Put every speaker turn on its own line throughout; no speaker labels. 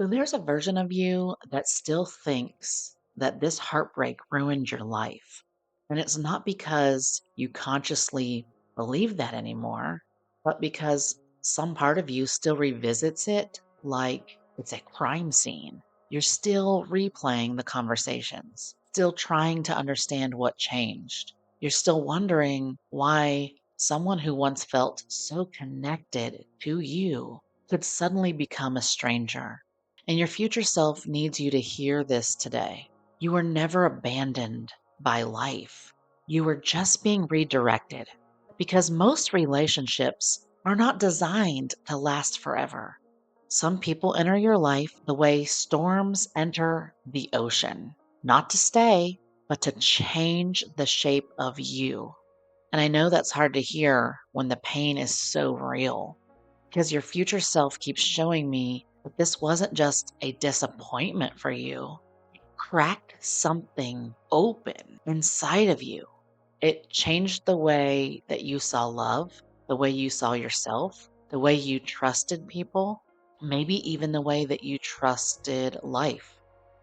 So there's a version of you that still thinks that this heartbreak ruined your life. And it's not because you consciously believe that anymore, but because some part of you still revisits it like it's a crime scene. You're still replaying the conversations, still trying to understand what changed. You're still wondering why someone who once felt so connected to you could suddenly become a stranger. And your future self needs you to hear this today. You were never abandoned by life. You were just being redirected because most relationships are not designed to last forever. Some people enter your life the way storms enter the ocean, not to stay, but to change the shape of you. And I know that's hard to hear when the pain is so real because your future self keeps showing me that this wasn't just a disappointment for you. It cracked something open inside of you. It changed the way that you saw love, the way you saw yourself, the way you trusted people, maybe even the way that you trusted life.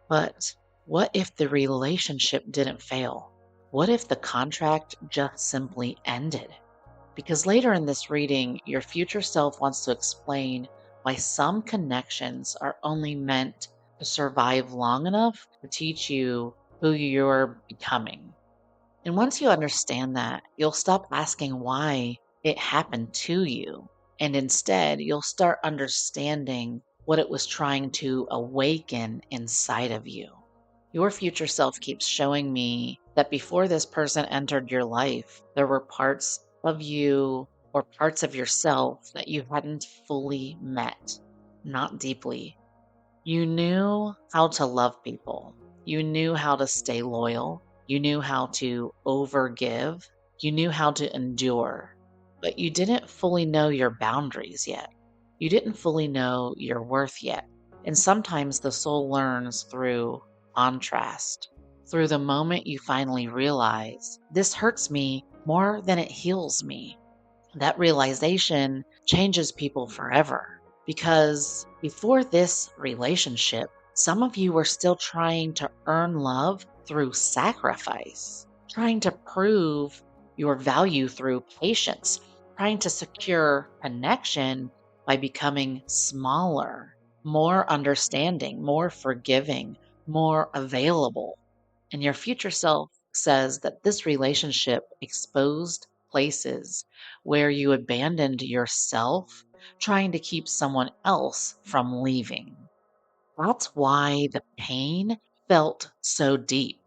But what if the relationship didn't fail? What if the contract just simply ended? Because later in this reading, your future self wants to explain why some connections are only meant to survive long enough to teach you who you're becoming. And once you understand that, you'll stop asking why it happened to you. And instead, you'll start understanding what it was trying to awaken inside of you. Your future self keeps showing me that before this person entered your life, there were parts of you or parts of yourself that you hadn't fully met, not deeply. You knew how to love people. You knew how to stay loyal. You knew how to overgive. You knew how to endure. But you didn't fully know your boundaries yet. You didn't fully know your worth yet. And sometimes the soul learns through contrast, through the moment you finally realize this hurts me more than it heals me. That realization changes people forever because before this relationship, some of you were still trying to earn love through sacrifice, trying to prove your value through patience, trying to secure connection by becoming smaller, more understanding, more forgiving, more available. And your future self says that this relationship exposed places where you abandoned yourself trying to keep someone else from leaving. That's why the pain felt so deep.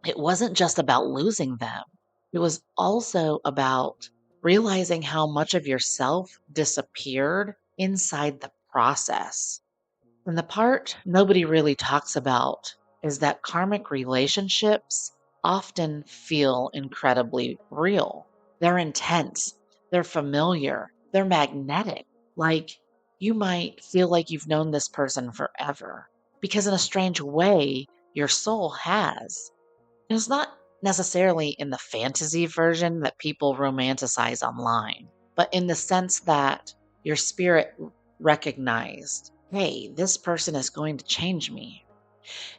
It wasn't just about losing them, it was also about realizing how much of yourself disappeared inside the process. And the part nobody really talks about is that karmic relationships often feel incredibly real. They're intense, they're familiar, they're magnetic. Like you might feel like you've known this person forever because, in a strange way, your soul has. And it's not necessarily in the fantasy version that people romanticize online, but in the sense that your spirit recognized, hey, this person is going to change me.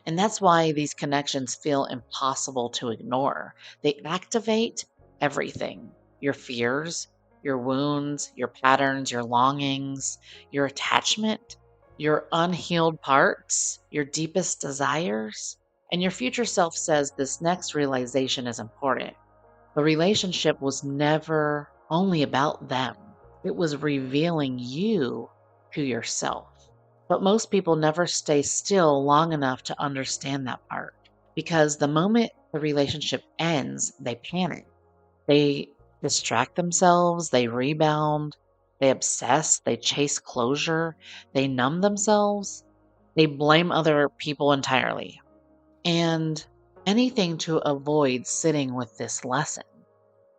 And that's why these connections feel impossible to ignore. They activate everything: your fears, your wounds, your patterns, your longings, your attachment, your unhealed parts, your deepest desires. And your future self says this next realization is important. The relationship was never only about them, it was revealing you to yourself. But most people never stay still long enough to understand that part because the moment the relationship ends, they panic. They distract themselves, they rebound, they obsess, they chase closure, they numb themselves, they blame other people entirely, and anything to avoid sitting with this lesson.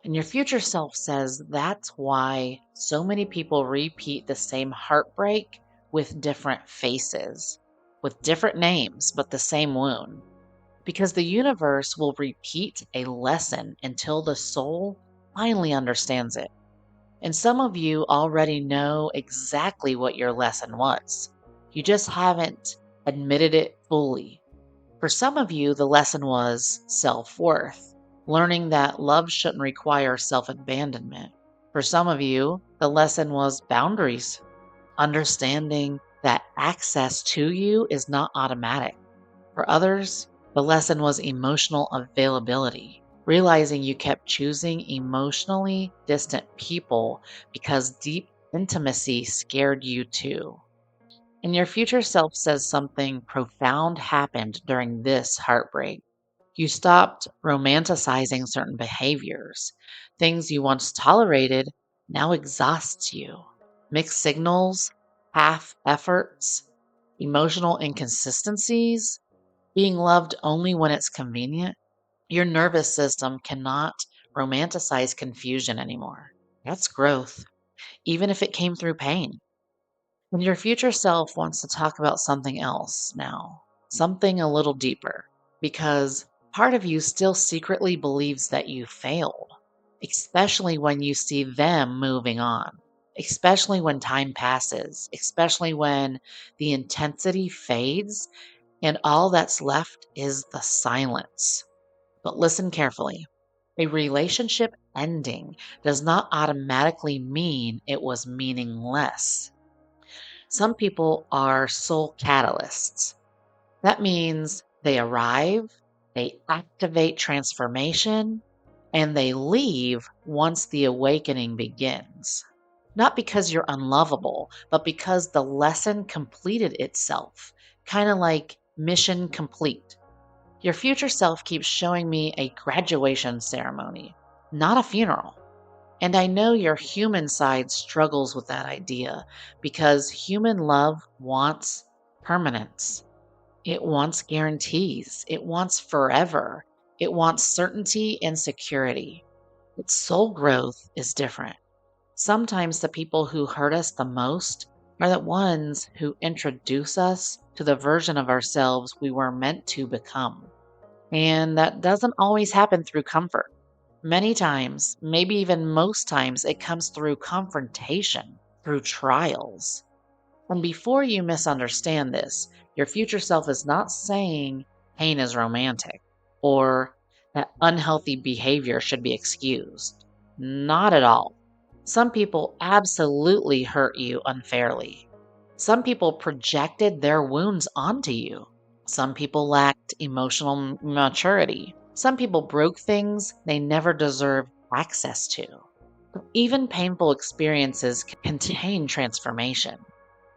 And your future self says that's why so many people repeat the same heartbreak with different faces, with different names, but the same wound. Because the universe will repeat a lesson until the soul finally understands it. And some of you already know exactly what your lesson was. You just haven't admitted it fully. For some of you, the lesson was self worth, learning that love shouldn't require self abandonment. For some of you, the lesson was boundaries, understanding that access to you is not automatic. For others, the lesson was emotional availability, realizing you kept choosing emotionally distant people because deep intimacy scared you too. And your future self says something profound happened during this heartbreak. You stopped romanticizing certain behaviors. Things you once tolerated now exhausts you. Mixed signals, half efforts, emotional inconsistencies, being loved only when it's convenient. Your nervous system cannot romanticize confusion anymore. That's growth, even if it came through pain. And your future self wants to talk about something else now, something a little deeper, because part of you still secretly believes that you failed, especially when you see them moving on, especially when time passes, especially when the intensity fades and all that's left is the silence. But listen carefully. A relationship ending does not automatically mean it was meaningless. Some people are soul catalysts. That means they arrive, they activate transformation, and they leave once the awakening begins. Not because you're unlovable, but because the lesson completed itself, kind of like mission complete. Your future self keeps showing me a graduation ceremony, not a funeral. And I know your human side struggles with that idea because human love wants permanence. It wants guarantees. It wants forever. It wants certainty and security. But soul growth is different. Sometimes the people who hurt us the most are the ones who introduce us to the version of ourselves we were meant to become. And that doesn't always happen through comfort. Many times, maybe even most times, it comes through confrontation, through trials. And before you misunderstand this, your future self is not saying pain is romantic or that unhealthy behavior should be excused. Not at all. Some people absolutely hurt you unfairly. Some people projected their wounds onto you. Some people lacked emotional maturity. Some people broke things they never deserved access to. Even painful experiences contain transformation.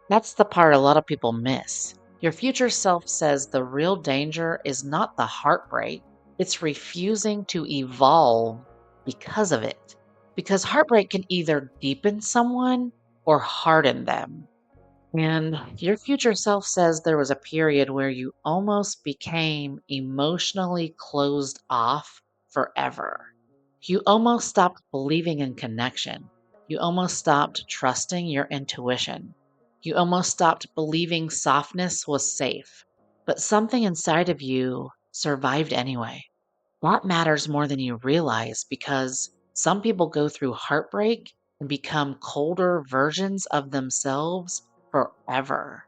That's the part a lot of people miss. Your future self says the real danger is not the heartbreak, it's refusing to evolve because of it. Because heartbreak can either deepen someone or harden them. And your future self says there was a period where you almost became emotionally closed off forever. You almost stopped believing in connection. You almost stopped trusting your intuition. You almost stopped believing softness was safe. But something inside of you survived anyway. That matters more than you realize because some people go through heartbreak and become colder versions of themselves forever.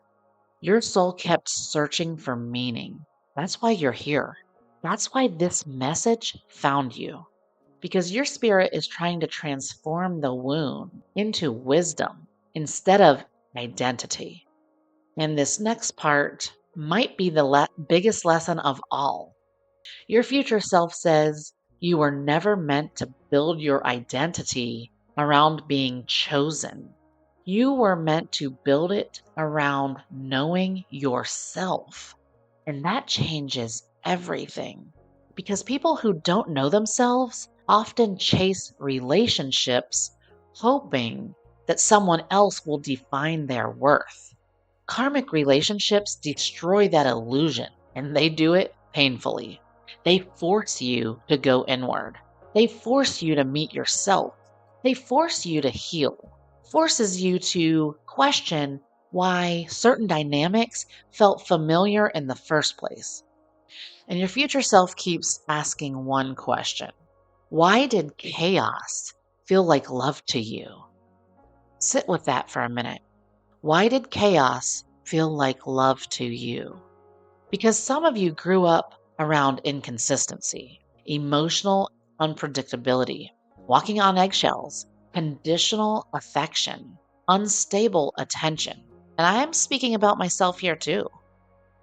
Your soul kept searching for meaning. That's why you're here. That's why this message found you. Because your spirit is trying to transform the wound into wisdom instead of identity. And this next part might be the biggest lesson of all. Your future self says you were never meant to build your identity around being chosen. You were meant to build it around knowing yourself. And that changes everything. Because people who don't know themselves often chase relationships hoping that someone else will define their worth. Karmic relationships destroy that illusion, and they do it painfully. They force you to go inward. They force you to meet yourself. They force you to heal. Forces you to question why certain dynamics felt familiar in the first place. And your future self keeps asking one question. Why did chaos feel like love to you? Sit with that for a minute. Why did chaos feel like love to you. Because some of you grew up around inconsistency, emotional unpredictability, walking on eggshells, conditional affection, unstable attention. And I am speaking about myself here too.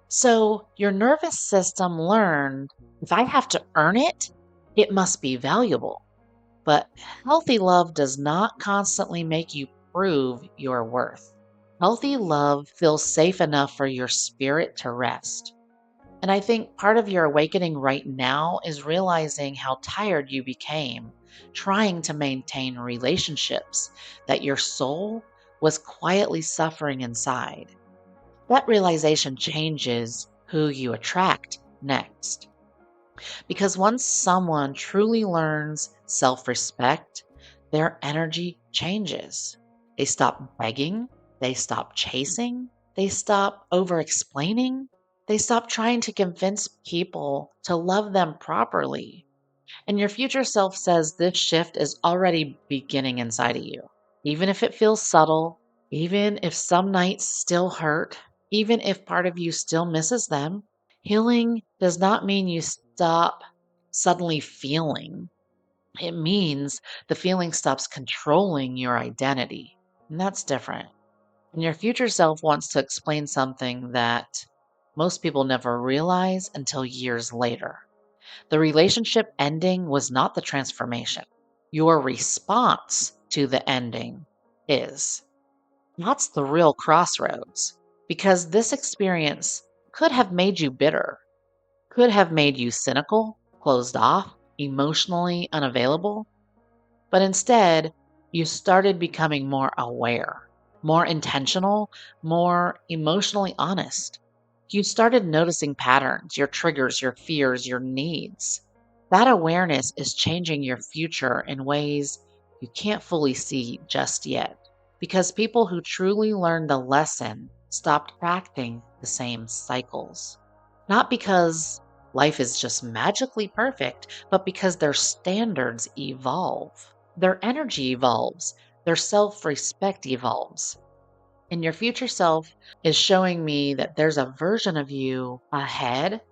So your nervous system learned if I have to earn it, it must be valuable. But healthy love does not constantly make you prove your worth. Healthy love feels safe enough for your spirit to rest. And I think part of your awakening right now is realizing how tired you became trying to maintain relationships that your soul was quietly suffering inside. That realization changes who you attract next. Because once someone truly learns self respect, their energy changes. They stop begging, they stop chasing, they stop over explaining, they stop trying to convince people to love them properly. And your future self says this shift is already beginning inside of you. Even if it feels subtle, even if some nights still hurt, even if part of you still misses them, healing does not mean you stop suddenly feeling. It means the feeling stops controlling your identity. And that's different. And your future self wants to explain something that most people never realize until years later. The relationship ending was not the transformation. Your response to the ending is. That's the real crossroads. Because this experience could have made you bitter, could have made you cynical, closed off, emotionally unavailable. But instead, you started becoming more aware, more intentional, more emotionally honest. You started noticing patterns, your triggers, your fears, your needs. That awareness is changing your future in ways you can't fully see just yet. Because people who truly learned the lesson stopped acting the same cycles. Not because life is just magically perfect, but because their standards evolve. Their energy evolves, their self respect evolves. And your future self is showing me that there's a version of you ahead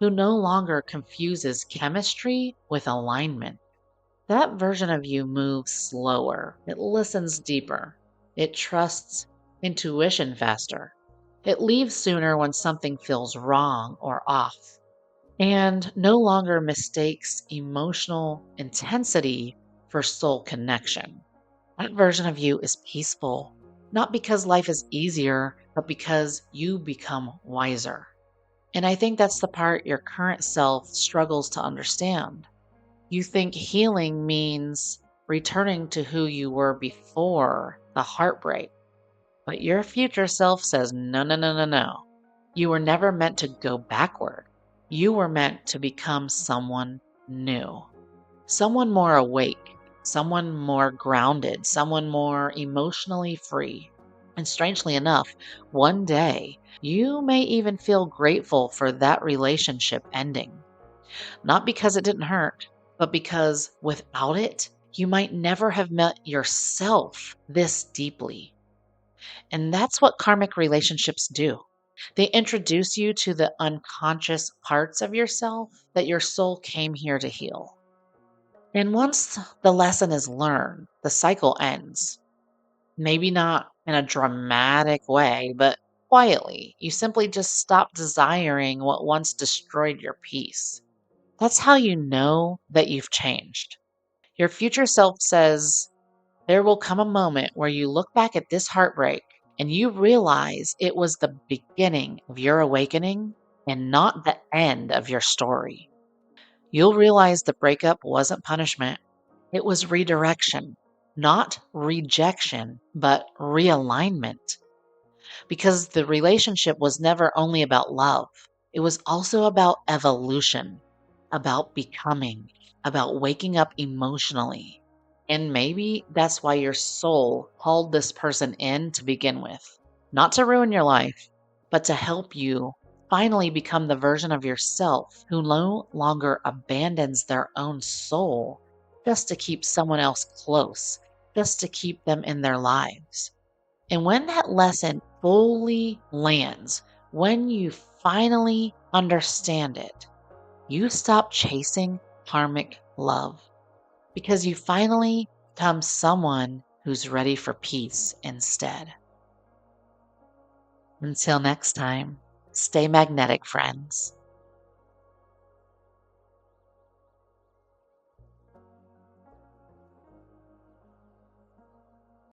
who no longer confuses chemistry with alignment. That version of you moves slower, it listens deeper, it trusts intuition faster, it leaves sooner when something feels wrong or off, and no longer mistakes emotional intensity for soul connection. That version of you is peaceful, not because life is easier, but because you become wiser. And I think that's the part your current self struggles to understand. You think healing means returning to who you were before the heartbreak, but your future self says, no, no, no, no, no. You were never meant to go backward. You were meant to become someone new. Someone more awake, someone more grounded, someone more emotionally free. And strangely enough, one day you may even feel grateful for that relationship ending. Not because it didn't hurt, but because without it, you might never have met yourself this deeply. And that's what karmic relationships do. They introduce you to the unconscious parts of yourself that your soul came here to heal. And once the lesson is learned, the cycle ends. Maybe not in a dramatic way, but quietly. You simply just stop desiring what once destroyed your peace. That's how you know that you've changed. Your future self says there will come a moment where you look back at this heartbreak and you realize it was the beginning of your awakening and not the end of your story. You'll realize the breakup wasn't punishment. It was redirection, not rejection, but realignment. Because the relationship was never only about love, it was also about evolution, about becoming, about waking up emotionally. And maybe that's why your soul called this person in to begin with. Not to ruin your life, but to help you finally become the version of yourself who no longer abandons their own soul just to keep someone else close, just to keep them in their lives. And when that lesson fully lands, when you finally understand it, you stop chasing karmic love because you finally become someone who's ready for peace instead. Until next time, stay magnetic, friends.